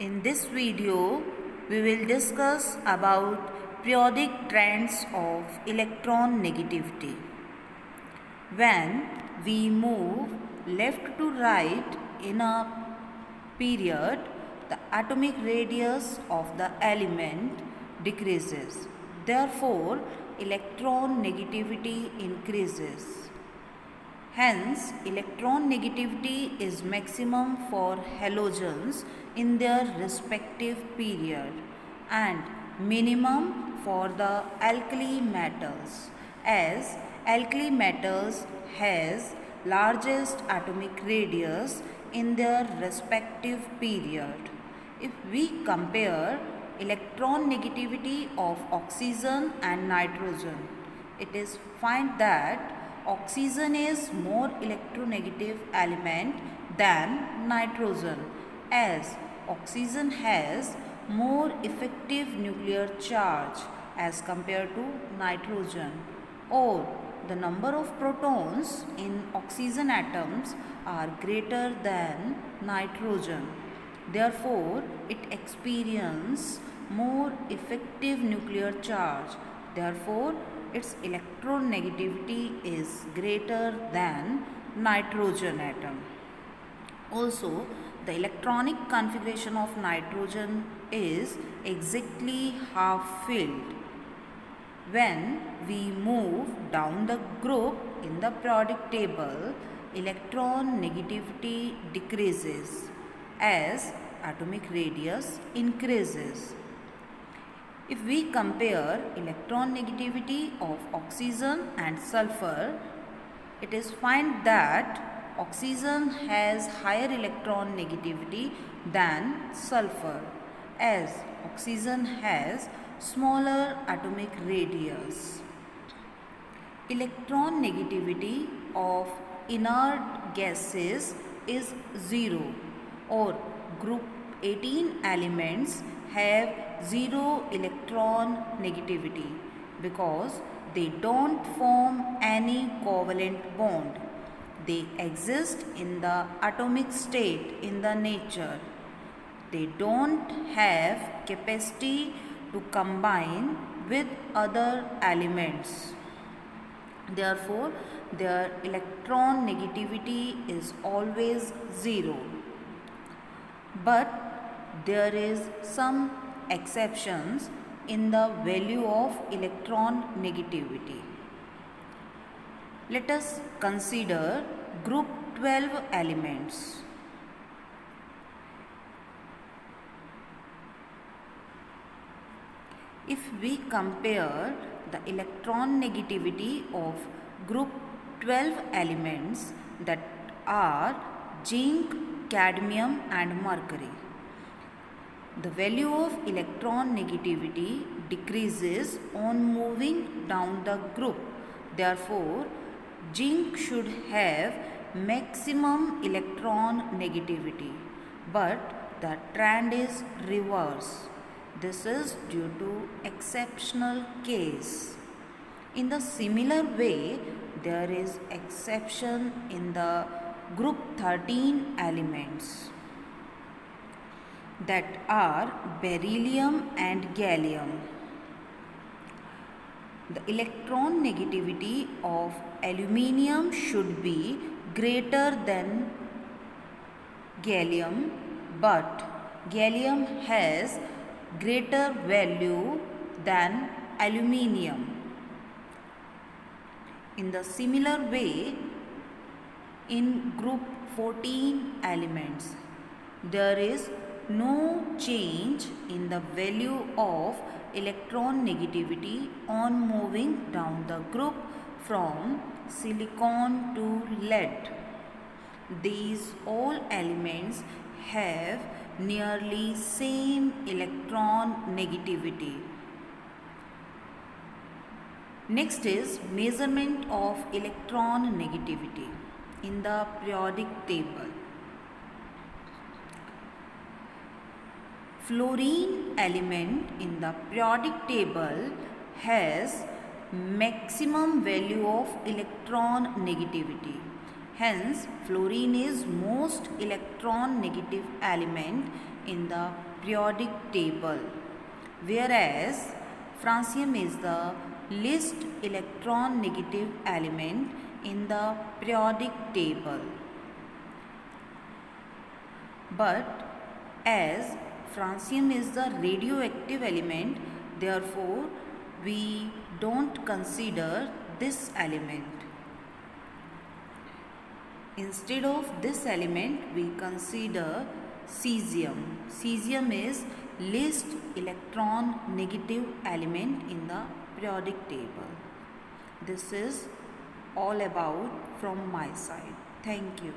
In this video, we will discuss about periodic trends of electron negativity. When we move left to right in a period, the atomic radius of the element decreases. Therefore, electron negativity increases. Hence, electron negativity is maximum for halogens in their respective period and minimum for the alkali metals, as alkali metals has largest atomic radius in their respective period. If we compare electron negativity of oxygen and nitrogen, it is find that oxygen is more electronegative element than nitrogen, as oxygen has more effective nuclear charge as compared to nitrogen, or the number of protons in oxygen atoms are greater than nitrogen. Therefore, it experiences more effective nuclear charge. Therefore, its electronegativity is greater than nitrogen atom. Also, the electronic configuration of nitrogen is exactly half filled. When we move down the group in the periodic table, electron negativity decreases as atomic radius increases. If we compare electron negativity of oxygen and sulfur, it is find that oxygen has higher electron negativity than sulfur, as oxygen has smaller atomic radius. Electron negativity of inert gases is 0, or group 18 elements have 0 electron negativity because they don't form any covalent bond. They exist in the atomic state in the nature. They don't have capacity to combine with other elements. Therefore, their electron negativity is always 0. But there is some exceptions in the value of electron negativity. Let us consider group 12 elements. If we compare the electron negativity of group 12 elements, that are zinc, cadmium and mercury, the value of electron negativity decreases on moving down the group. Therefore, zinc should have maximum electron negativity, but the trend is reverse. This is due to exceptional case. In the similar way, there is exception in the group 13 elements, that are beryllium and gallium. The electron negativity of aluminium should be greater than gallium, but gallium has greater value than aluminium. In the similar way, in group 14 elements, there is no change in the value of electron negativity on moving down the group from silicon to lead. These all elements have nearly same electron negativity. Next is measurement of electron negativity in the periodic table. Fluorine element in the periodic table has maximum value of electron negativity. Hence, fluorine is most electron negative element in the periodic table, whereas francium is the least electron negative element in the periodic table. But as francium is the radioactive element, therefore we don't consider this element. Instead of this element, we consider cesium. Cesium is least electron negative element in the periodic table. This is all about from my side. Thank you.